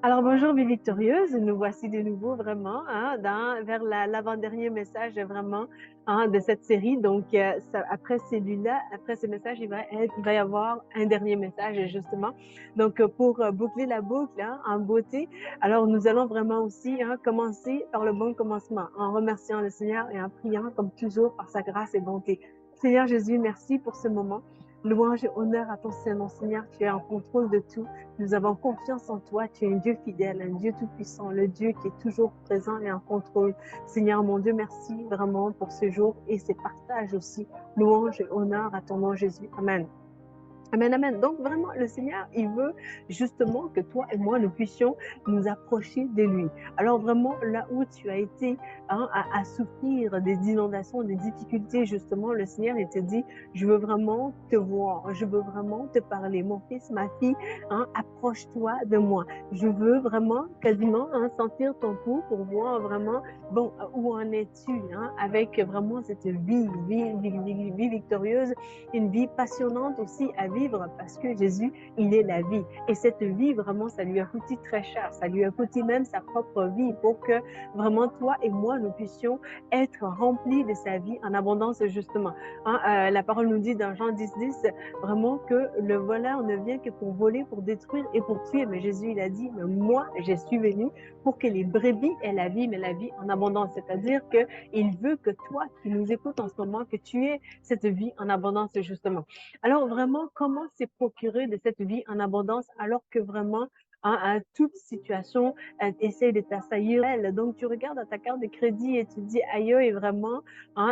Alors bonjour mes victorieuses, nous voici de nouveau vraiment vers l'avant-dernier message vraiment de cette série. Donc après celui-là, après ce message, il va y avoir un dernier message justement. Donc pour boucler la boucle en beauté, alors nous allons vraiment aussi commencer par le bon commencement, en remerciant le Seigneur et en priant comme toujours par sa grâce et bonté. Seigneur Jésus, merci pour ce moment. Louange et honneur à ton Saint-Nom, Seigneur, tu es en contrôle de tout. Nous avons confiance en toi. Tu es un Dieu fidèle, un Dieu tout-puissant, le Dieu qui est toujours présent et en contrôle. Seigneur, mon Dieu, merci vraiment pour ce jour et ces partages aussi. Louange et honneur à ton nom, Jésus. Amen. Amen, amen. Donc vraiment, le Seigneur, il veut justement que toi et moi, nous puissions nous approcher de lui. Alors vraiment, là où tu as été à souffrir des inondations, des difficultés, justement, le Seigneur, il te dit, je veux vraiment te voir, je veux vraiment te parler. Mon fils, ma fille, approche-toi de moi. Je veux vraiment quasiment sentir ton pouls pour voir vraiment, bon, où en es-tu avec vraiment cette vie victorieuse, une vie passionnante aussi à vivre parce que Jésus, il est la vie. Et cette vie, vraiment, ça lui a coûté très cher. Ça lui a coûté même sa propre vie pour que vraiment toi et moi, nous puissions être remplis de sa vie en abondance, justement. La parole nous dit dans Jean 10, vraiment que le voleur ne vient que pour voler, pour détruire et pour tuer. Mais Jésus, il a dit, mais moi, je suis venu pour que les brebis aient la vie, mais la vie en abondance. C'est-à-dire qu'il veut que toi, qui nous écoutes en ce moment, que tu aies cette vie en abondance, justement. Alors vraiment, comment s'est procuré de cette vie en abondance alors que vraiment, à toute situation, essaie de t'assaillir. Donc, tu regardes à ta carte de crédit et tu te dis, aïe, et vraiment,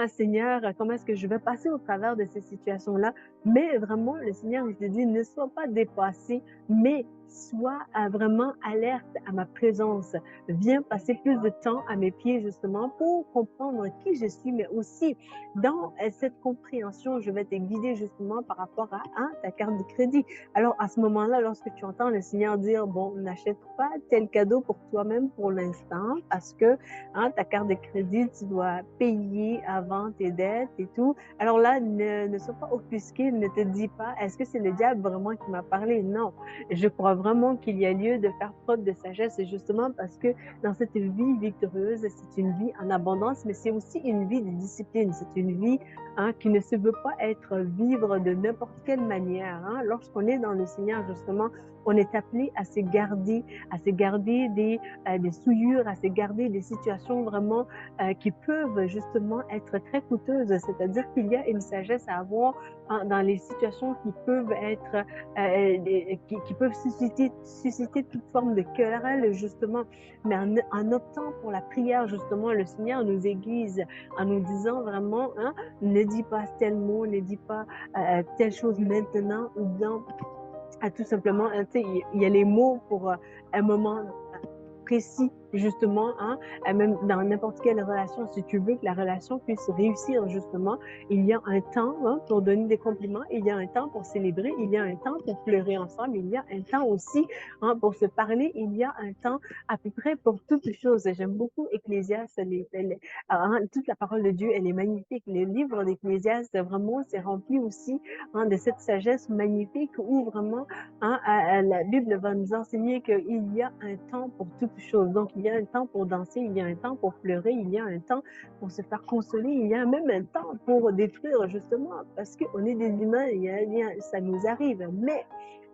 Seigneur, comment est-ce que je vais passer au travers de ces situations-là? Mais vraiment, le Seigneur, il te dit, ne sois pas dépassé, mais sois vraiment alerte à ma présence. Viens passer plus de temps à mes pieds, justement, pour comprendre qui je suis, mais aussi dans cette compréhension, je vais te guider justement par rapport à ta carte de crédit. Alors, à ce moment-là, lorsque tu entends le Seigneur dire, bon, n'achète pas tel cadeau pour toi-même pour l'instant, parce que ta carte de crédit, tu dois payer avant tes dettes et tout. Alors là, ne sois pas offusqué, ne te dis pas, est-ce que c'est le diable vraiment qui m'a parlé? Non, je crois vraiment qu'il y a lieu de faire preuve de sagesse, justement parce que dans cette vie victorieuse, c'est une vie en abondance, mais c'est aussi une vie de discipline. C'est une vie qui ne se veut pas être vivre de n'importe quelle manière. Lorsqu'on est dans le Seigneur, justement, on est appelé à se garder des souillures, à se garder des situations vraiment qui peuvent justement être très coûteuses. C'est-à-dire qu'il y a une sagesse à avoir dans les situations qui peuvent être, qui peuvent susciter toute forme de querelle, justement. Mais en optant pour la prière, justement, le Seigneur nous aiguise en nous disant vraiment, ne dis pas tel mot, ne dis pas telle chose maintenant, ou bien tout simplement, il y a les mots pour un moment précis, justement, même dans n'importe quelle relation, si tu veux que la relation puisse réussir, justement, il y a un temps pour donner des compliments, il y a un temps pour célébrer, il y a un temps pour pleurer ensemble, il y a un temps aussi pour se parler, il y a un temps à peu près pour toutes choses. J'aime beaucoup Ecclésiaste, toute la parole de Dieu, elle est magnifique. Le livre d'Ecclésiaste, vraiment, c'est rempli aussi de cette sagesse magnifique où vraiment la Bible va nous enseigner qu'il y a un temps pour toute chose. Donc, il y a un temps pour danser, il y a un temps pour pleurer, il y a un temps pour se faire consoler, il y a même un temps pour détruire, justement, parce qu'on est des humains, ça nous arrive. Mais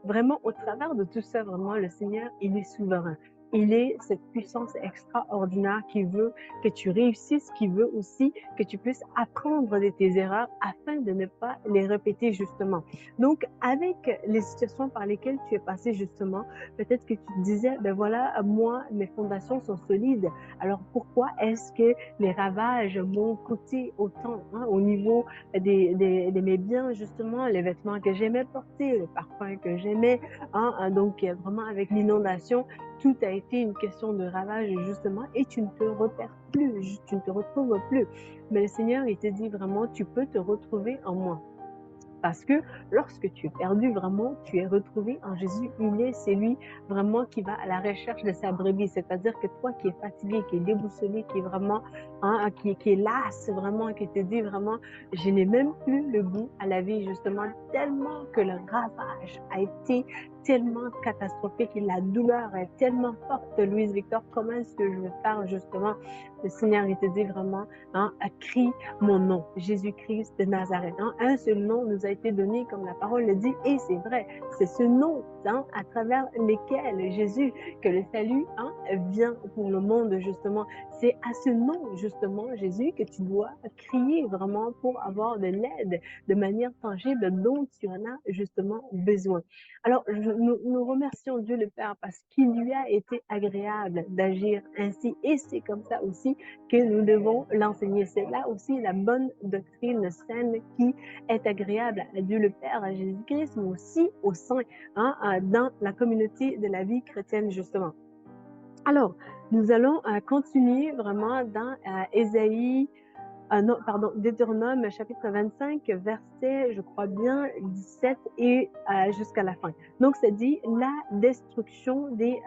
vraiment, au travers de tout ça, vraiment, le Seigneur, il est souverain. Il est cette puissance extraordinaire qui veut que tu réussisses, qui veut aussi que tu puisses apprendre de tes erreurs afin de ne pas les répéter, justement. Donc, avec les situations par lesquelles tu es passé, justement, peut-être que tu te disais, ben voilà, moi, mes fondations sont solides. Alors, pourquoi est-ce que les ravages m'ont coûté autant au niveau de mes biens, justement, les vêtements que j'aimais porter, le parfum que j'aimais. Donc, vraiment, avec l'inondation, tout a été une question de ravage, justement, et tu ne te repères plus, tu ne te retrouves plus. Mais le Seigneur, il te dit vraiment, tu peux te retrouver en moi. Parce que lorsque tu es perdu, vraiment, tu es retrouvé en Jésus. C'est lui vraiment qui va à la recherche de sa brebis. C'est-à-dire que toi qui es fatigué, qui est déboussolé, qui est vraiment hein, qui est lasse vraiment, qui te dit vraiment, je n'ai même plus le goût à la vie, justement, tellement que le ravage a été tellement catastrophique et la douleur est tellement forte, Louise Victor, comment est-ce que je veux faire justement? Le Seigneur, il te dit vraiment, hein, crie mon nom, Jésus-Christ de Nazareth. Hein. Un seul nom nous a été donné, comme la parole le dit, et c'est vrai, c'est ce nom, hein, à travers lequel Jésus, que le salut, hein, vient pour le monde, justement. C'est à ce nom, justement, Jésus, que tu dois crier vraiment pour avoir de l'aide de manière tangible dont tu en as justement besoin. Alors, nous remercions Dieu le Père parce qu'il lui a été agréable d'agir ainsi et c'est comme ça aussi que nous devons l'enseigner. C'est là aussi la bonne doctrine saine qui est agréable à Dieu le Père, à Jésus-Christ, mais aussi au sein, hein, dans la communauté de la vie chrétienne, justement. Alors, nous allons continuer vraiment dans Ésaïe, non, pardon, Deutéronome chapitre 25, verset, je crois bien, 17 et jusqu'à la fin. Donc, c'est dit la destruction des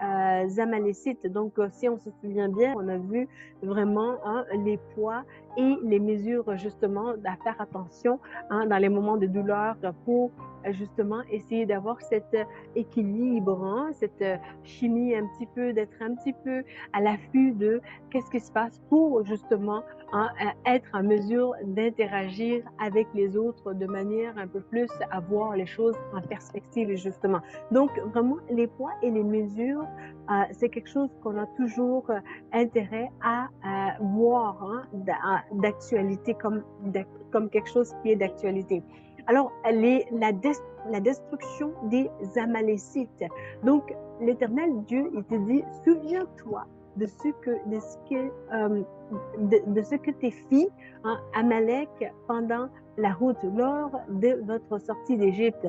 Amalécites. Donc, si on se souvient bien, on a vu vraiment, hein, les poids et les mesures justement à faire attention, hein, dans les moments de douleur pour justement essayer d'avoir cet équilibre, hein, cette chimie un petit peu, d'être un petit peu à l'affût de qu'est-ce qui se passe pour justement, hein, être en mesure d'interagir avec les autres de manière un peu plus à voir les choses en perspective, justement. Donc, vraiment, les poids et les mesures, c'est quelque chose qu'on a toujours intérêt à voir, hein, d'actualité, comme quelque chose qui est d'actualité. Alors, la destruction des Amalécites. Donc, l'Éternel Dieu, il te dit, souviens-toi de ce que tes filles, hein, Amalek, pendant la route, lors de votre sortie d'Égypte,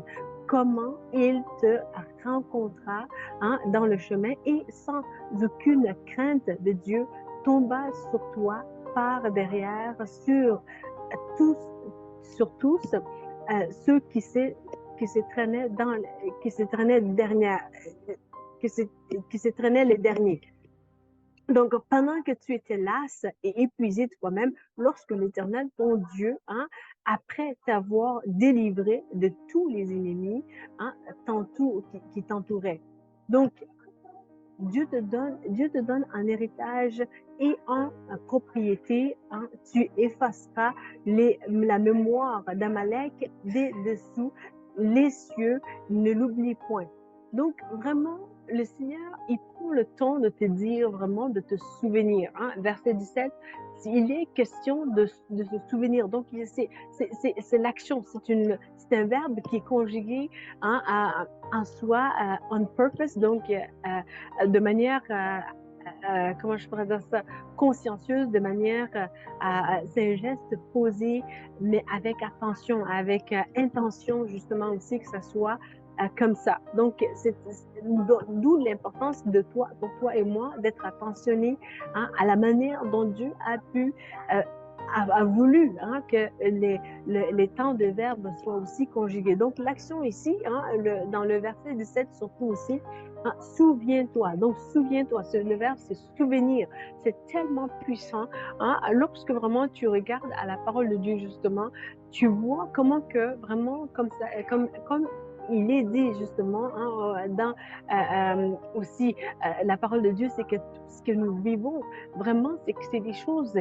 comment il te rencontra, hein, dans le chemin et sans aucune crainte de Dieu, tomba sur toi par derrière, tous, sur tous ceux qui se traînaient qui se traînaient dernière, qui se, qui se traînaient les derniers. Donc, pendant que tu étais lasse et épuisé toi-même, lorsque l'Éternel, ton Dieu, hein, après t'avoir délivré de tous les ennemis, hein, qui t'entouraient. Donc, Dieu te donne en héritage et en propriété, hein, tu effaceras la mémoire d'Amalek des dessous les cieux, ne l'oublie point. Donc, vraiment, le Seigneur, il prend le temps de te dire vraiment, de te souvenir. Hein. Verset 17, il est question de se souvenir. Donc, c'est l'action, c'est un verbe qui est conjugué, hein, en soi, on purpose, donc de manière, comment je pourrais dire ça, consciencieuse, de manière, c'est un geste posé, mais avec attention, avec intention justement aussi que ça soit comme ça. Donc, d'où l'importance de toi, pour toi et moi, d'être attentionnés, hein, à la manière dont Dieu a pu euh, a voulu, hein, que les temps de verbe soient aussi conjugués. Donc, l'action ici, hein, dans le verset 17 surtout aussi, hein, souviens-toi. Donc, souviens-toi. Le verbe, c'est souvenir. C'est tellement puissant. Hein, lorsque vraiment tu regardes à la parole de Dieu, justement, tu vois comment que vraiment, comme ça, comme il est dit justement, hein, dans aussi la parole de Dieu, c'est que tout ce que nous vivons, vraiment, c'est que c'est des choses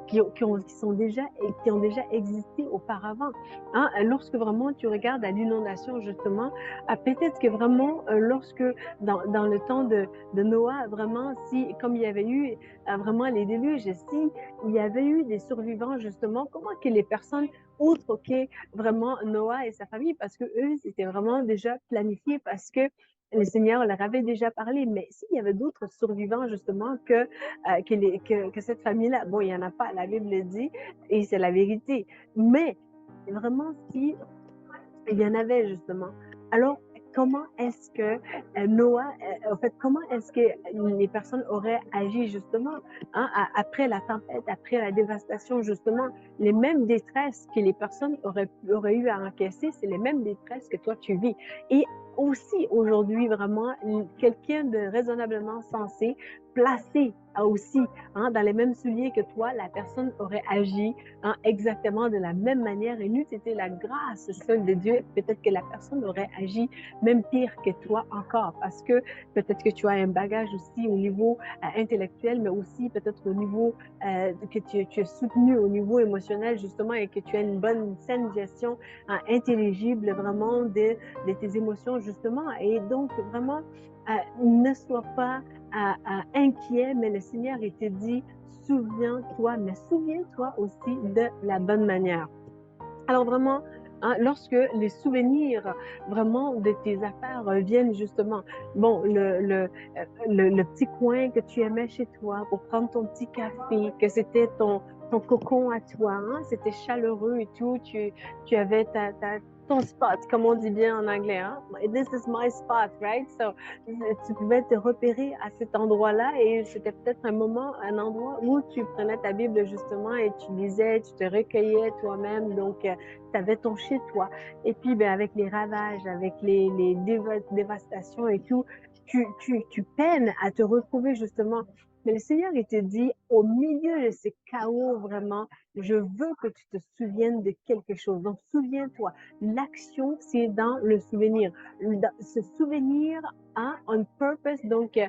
qui ont déjà existé auparavant. Hein. Lorsque vraiment tu regardes à l'inondation, justement, peut-être que vraiment, lorsque dans le temps de Noah, vraiment, si, comme il y avait eu vraiment les déluges, si il y avait eu des survivants, justement, comment que les personnes autres que vraiment Noah et sa famille, parce que eux, c'était vraiment déjà planifié, parce que le Seigneur leur avait déjà parlé. Mais s'il y avait d'autres survivants, justement, que cette famille-là, bon, il n'y en a pas, la Bible le dit, et c'est la vérité. Mais vraiment, si il y en avait justement. Alors, comment est-ce que Noah, en fait, comment est-ce que les personnes auraient agi justement, hein, après la tempête, après la dévastation, justement, les mêmes détresses que les personnes auraient eu à encaisser, c'est les mêmes détresses que toi tu vis. Et aussi aujourd'hui, vraiment, quelqu'un de raisonnablement sensé placé aussi dans les mêmes souliers que toi, la personne aurait agi exactement de la même manière et n'eût été la grâce seule de Dieu, peut-être que la personne aurait agi même pire que toi encore, parce que peut-être que tu as un bagage aussi au niveau intellectuel, mais aussi peut-être au niveau que tu es soutenu au niveau émotionnel justement et que tu as une bonne, saine gestion intelligible vraiment de tes émotions justement. Et donc vraiment, ne sois pas inquiet, mais le Seigneur, il te dit, souviens-toi, mais souviens-toi aussi de la bonne manière. Alors vraiment, lorsque les souvenirs vraiment de tes affaires viennent justement, bon, le petit coin que tu aimais chez toi pour prendre ton petit café, que c'était ton cocon à toi, c'était chaleureux et tout, tu avais ton spot, comme on dit bien en anglais, hein? This is my spot, right? So, tu pouvais te repérer à cet endroit-là et c'était peut-être un moment, un endroit où tu prenais ta Bible justement et tu lisais, tu te recueillais toi-même. Donc, tu avais ton chez-toi. Et puis, ben, avec les ravages, avec les dévastations et tout, tu peines à te retrouver justement. Mais le Seigneur, il te dit, au milieu de ces chaos, vraiment, je veux que tu te souviennes de quelque chose. Donc, souviens-toi, l'action, c'est dans le souvenir. Se souvenir on purpose, donc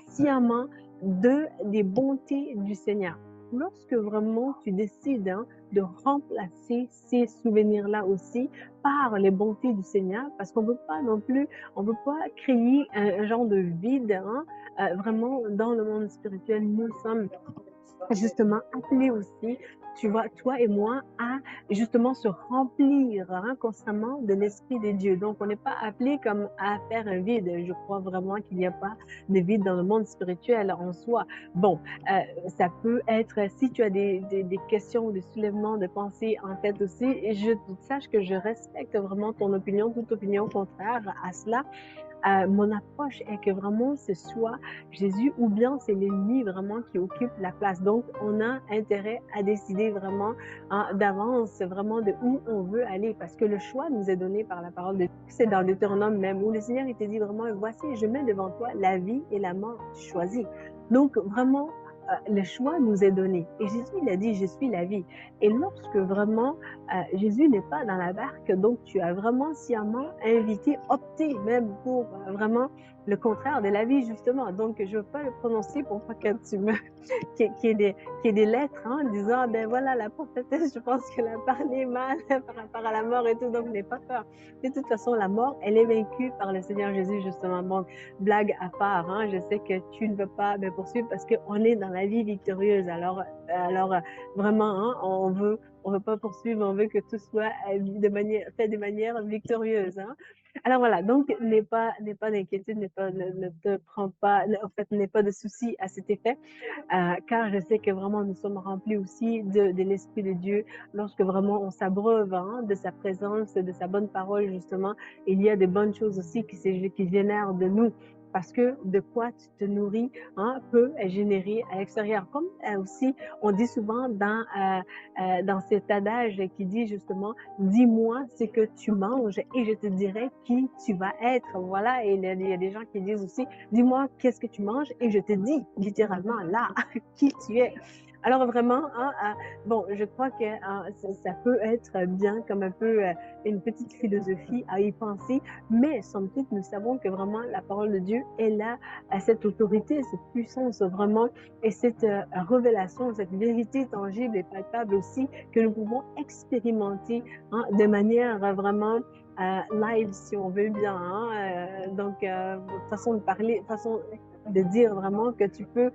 sciemment, des bontés du Seigneur. Lorsque vraiment tu décides de remplacer ces souvenirs-là aussi par les bontés du Seigneur, parce qu'on ne peut pas non plus, on ne peut pas créer un genre de vide vraiment dans le monde spirituel. Nous sommes justement appelés aussi, tu vois, toi et moi, à justement se remplir constamment de l'Esprit de Dieu. Donc, on n'est pas appelé comme à faire un vide. Je crois vraiment qu'il n'y a pas de vide dans le monde spirituel en soi. Bon, ça peut être, si tu as des questions ou des soulèvements de pensée en tête aussi, sache que je respecte vraiment ton opinion, toute opinion contraire à cela. Mon approche est que vraiment ce soit Jésus ou bien c'est l'ennemi vraiment qui occupe la place. Donc, on a intérêt à décider vraiment d'avance, vraiment de où on veut aller parce que le choix nous est donné par la parole de Dieu. C'est dans Deutéronome même où le Seigneur il te dit vraiment, voici, je mets devant toi la vie et la mort, tu choisis. Donc, vraiment, le choix nous est donné. Et Jésus, il a dit, je suis la vie. Et lorsque vraiment Jésus n'est pas dans la barque, donc tu as vraiment sciemment invité, opté même pour vraiment le contraire de la vie, justement. Donc, je ne veux pas le prononcer pour pas que tu me... qu'il y ait des lettres disant, ben voilà, la prophétesse, je pense qu'elle a parlé mal par rapport à la mort et tout, donc n'aie pas peur. De toute façon, la mort, elle est vaincue par le Seigneur Jésus, justement. Donc, blague à part, je sais que tu ne veux pas me poursuivre parce qu'on est dans la vie victorieuse. Alors vraiment, on veut pas poursuivre, on veut que tout soit fait de manière victorieuse. Alors voilà, donc n'aie pas d'inquiétude, ne te prends pas, en fait, n'aie pas de soucis à cet effet, car je sais que vraiment nous sommes remplis aussi de l'Esprit de Dieu lorsque vraiment on s'abreuve de sa présence, de sa bonne parole justement. Il y a des bonnes choses aussi qui génèrent de nous. Parce que de quoi tu te nourris peut générer à l'extérieur. Comme aussi, on dit souvent dans cet adage qui dit justement, dis-moi ce que tu manges et je te dirai qui tu vas être. Voilà, et il y a des gens qui disent aussi, dis-moi qu'est-ce que tu manges et je te dis littéralement là qui tu es. Alors vraiment, bon, je crois que ça peut être bien comme un peu une petite philosophie à y penser, mais somme toute, nous savons que vraiment la parole de Dieu, elle a cette autorité, cette puissance vraiment et cette révélation, cette vérité tangible et palpable aussi que nous pouvons expérimenter de manière vraiment live, si on veut bien. Donc, façon de parler, façon de dire vraiment que tu peux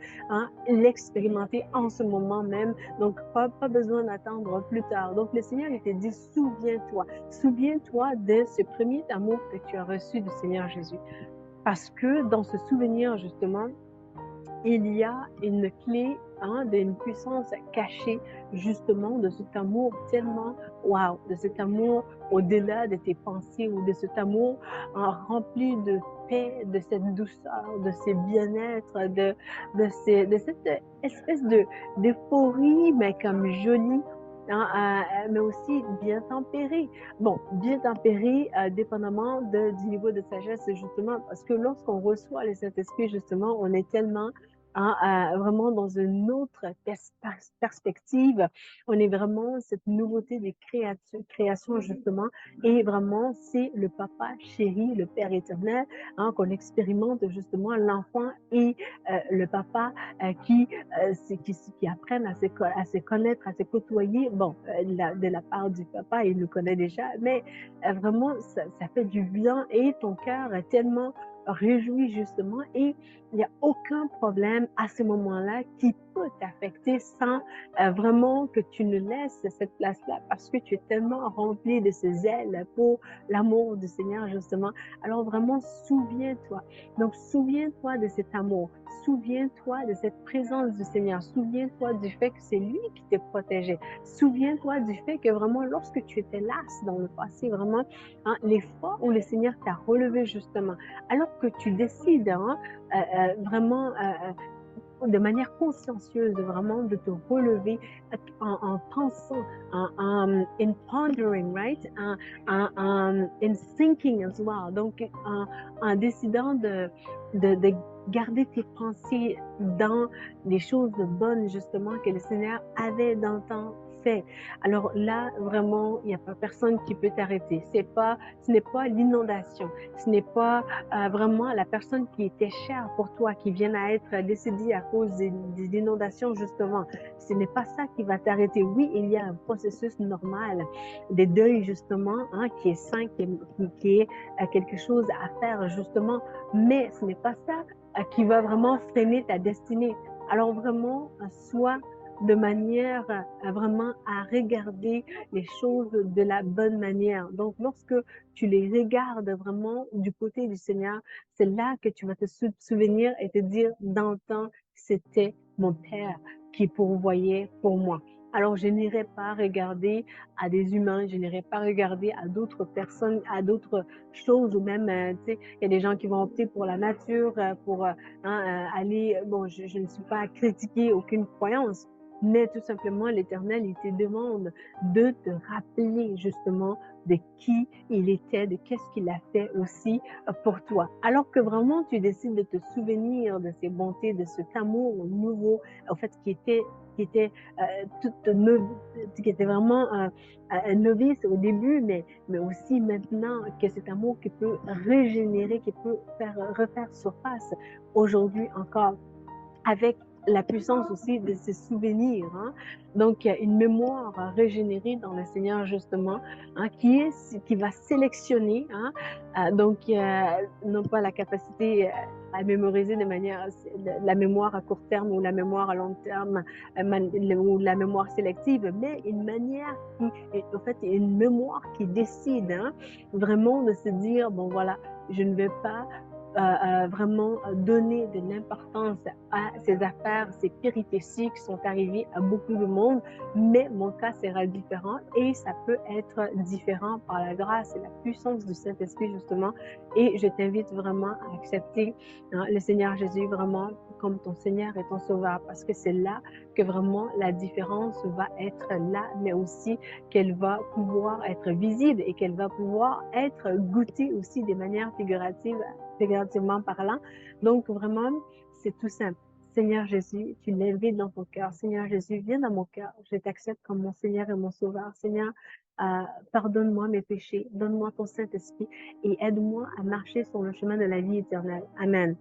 l'expérimenter en ce moment même. Donc, pas besoin d'attendre plus tard. Donc, le Seigneur, il te dit, souviens-toi. Souviens-toi de ce premier amour que tu as reçu du Seigneur Jésus. Parce que dans ce souvenir, justement, il y a une clé d'une puissance cachée, justement, de cet amour tellement, waouh, de cet amour au-delà de tes pensées ou de cet amour rempli de paix, de cette douceur, de ce bien-être, de cette espèce d'euphorie, mais comme jolie, mais aussi bien tempérée. Bon, bien tempérée, dépendamment du niveau de sagesse, justement, parce que lorsqu'on reçoit le Saint-Esprit, justement, on est tellement hein, vraiment dans une autre perspective. On est vraiment cette nouveauté des créations justement et vraiment c'est le papa chéri, le Père éternel, hein, qu'on expérimente justement l'enfant et le papa qui apprennent à se connaître, à se côtoyer. Bon, de la part du papa, il le connaît déjà, mais vraiment, ça fait du bien et ton cœur est tellement réjoui justement et il n'y a aucun problème à ce moment-là qui peut t'affecter sans vraiment que tu ne laisses cette place-là parce que tu es tellement rempli de ce zèle pour l'amour du Seigneur justement. Alors vraiment, souviens-toi. Donc, souviens-toi de cet amour. Souviens-toi de cette présence du Seigneur. Souviens-toi du fait que c'est lui qui te protégeait. Souviens-toi du fait que vraiment, lorsque tu étais lasse dans le passé, vraiment, hein, les fois où le Seigneur t'a relevé justement, alors que tu décides hein, vraiment de manière consciencieuse, vraiment de te relever en pensant, in pondering, right? In thinking as well. Donc, en décidant de garder tes pensées dans les choses bonnes, justement, que le Seigneur avait dans le temps fait. Alors là, vraiment, il n'y a pas personne qui peut t'arrêter. Ce n'est pas l'inondation. Ce n'est pas vraiment la personne qui était chère pour toi, qui vient à être décédée à cause des inondations, justement. Ce n'est pas ça qui va t'arrêter. Oui, il y a un processus normal des deuils, justement, hein, qui est sain, qui est quelque chose à faire, justement, mais ce n'est pas ça qui va vraiment freiner ta destinée. Alors vraiment, sois de manière vraiment à regarder les choses de la bonne manière. Donc, lorsque tu les regardes vraiment du côté du Seigneur, c'est là que tu vas te souvenir et te dire, dans le temps, c'était mon Père qui pourvoyait pour moi. Alors, je n'irai pas regarder à des humains, je n'irai pas regarder à d'autres personnes, à d'autres choses, ou même, tu sais, il y a des gens qui vont opter pour la nature, pour hein, aller, bon, je ne suis pas à critiquer aucune croyance, mais tout simplement, l'Éternel, il te demande de te rappeler justement de qui il était, de qu'est-ce qu'il a fait aussi pour toi. Alors que vraiment, tu décides de te souvenir de ses bontés, de cet amour nouveau, en fait, qui était toute qui était vraiment un novice au début, mais aussi maintenant que cet amour qui peut régénérer, qui peut refaire surface aujourd'hui encore avec la puissance aussi de ses souvenirs. Hein. Donc, il y a une mémoire régénérée dans le Seigneur, justement, hein, qui va sélectionner, hein, donc, non pas la capacité à mémoriser de manière, la mémoire à court terme ou la mémoire à long terme, ou la mémoire sélective, mais une manière en fait, une mémoire qui décide hein, vraiment de se dire, bon voilà, je ne vais pas vraiment donner de l'importance à ces affaires, ces péripéties qui sont arrivées à beaucoup de monde, mais mon cas sera différent et ça peut être différent par la grâce et la puissance du Saint-Esprit justement. Et je t'invite vraiment à accepter hein, le Seigneur Jésus vraiment comme ton Seigneur et ton Sauveur parce que c'est là que vraiment la différence va être là, mais aussi qu'elle va pouvoir être visible et qu'elle va pouvoir être goûtée aussi de manière figurativement parlant. Donc, vraiment, c'est tout simple. Seigneur Jésus, tu l'invites dans ton cœur. Seigneur Jésus, viens dans mon cœur. Je t'accepte comme mon Seigneur et mon Sauveur. Seigneur, pardonne-moi mes péchés, donne-moi ton Saint-Esprit et aide-moi à marcher sur le chemin de la vie éternelle. Amen.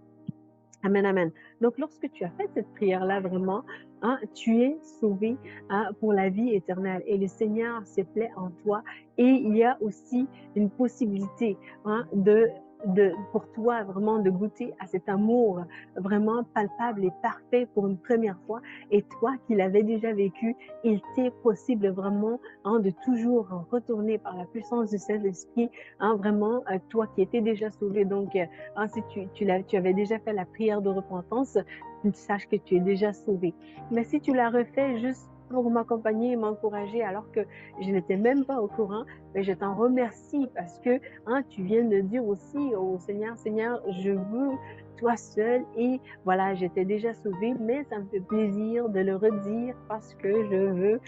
Amen, amen. Donc, lorsque tu as fait cette prière-là, vraiment, hein, tu es sauvé hein, pour la vie éternelle et le Seigneur se plaît en toi. Et il y a aussi une possibilité hein, pour toi vraiment de goûter à cet amour vraiment palpable et parfait pour une première fois. Et toi qui l'avais déjà vécu, il t'est possible vraiment hein, de toujours retourner par la puissance du Saint-Esprit, hein, vraiment, toi qui étais déjà sauvé. Donc, hein, si tu avais déjà fait la prière de repentance, sache que tu es déjà sauvé. Mais si tu l'as refait juste pour m'accompagner et m'encourager alors que je n'étais même pas au courant, mais je t'en remercie parce que hein, tu viens de dire aussi au Seigneur, Seigneur, je veux toi seul et voilà, j'étais déjà sauvée, mais ça me fait plaisir de le redire parce que je veux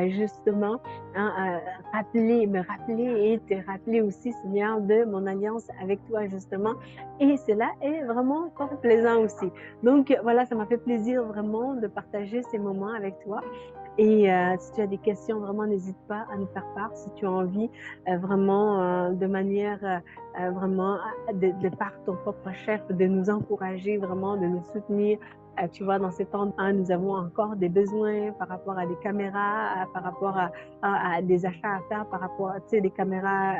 justement hein, me rappeler et te rappeler aussi, Seigneur, de mon alliance avec toi, justement. Et cela est vraiment fort plaisant aussi. Donc, voilà, ça m'a fait plaisir vraiment de partager ces moments avec toi. Et si tu as des questions, vraiment, n'hésite pas à nous faire part. Si tu as envie, vraiment, de manière, vraiment, de par ton propre chef, de nous encourager vraiment, de nous soutenir. Tu vois, dans ces temps, hein, nous avons encore des besoins par rapport à des caméras, par rapport à des achats à faire, par rapport à, tu sais, des caméras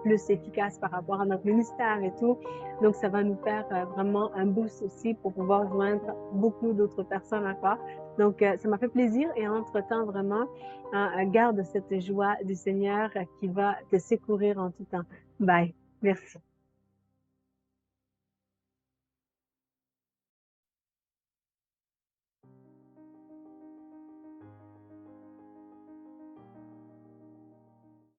plus efficaces par rapport à notre ministère et tout. Donc, ça va nous faire vraiment un boost aussi pour pouvoir joindre beaucoup d'autres personnes encore. Donc, ça m'a fait plaisir et entre-temps, vraiment, garde cette joie du Seigneur qui va te secourir en tout temps. Bye. Merci.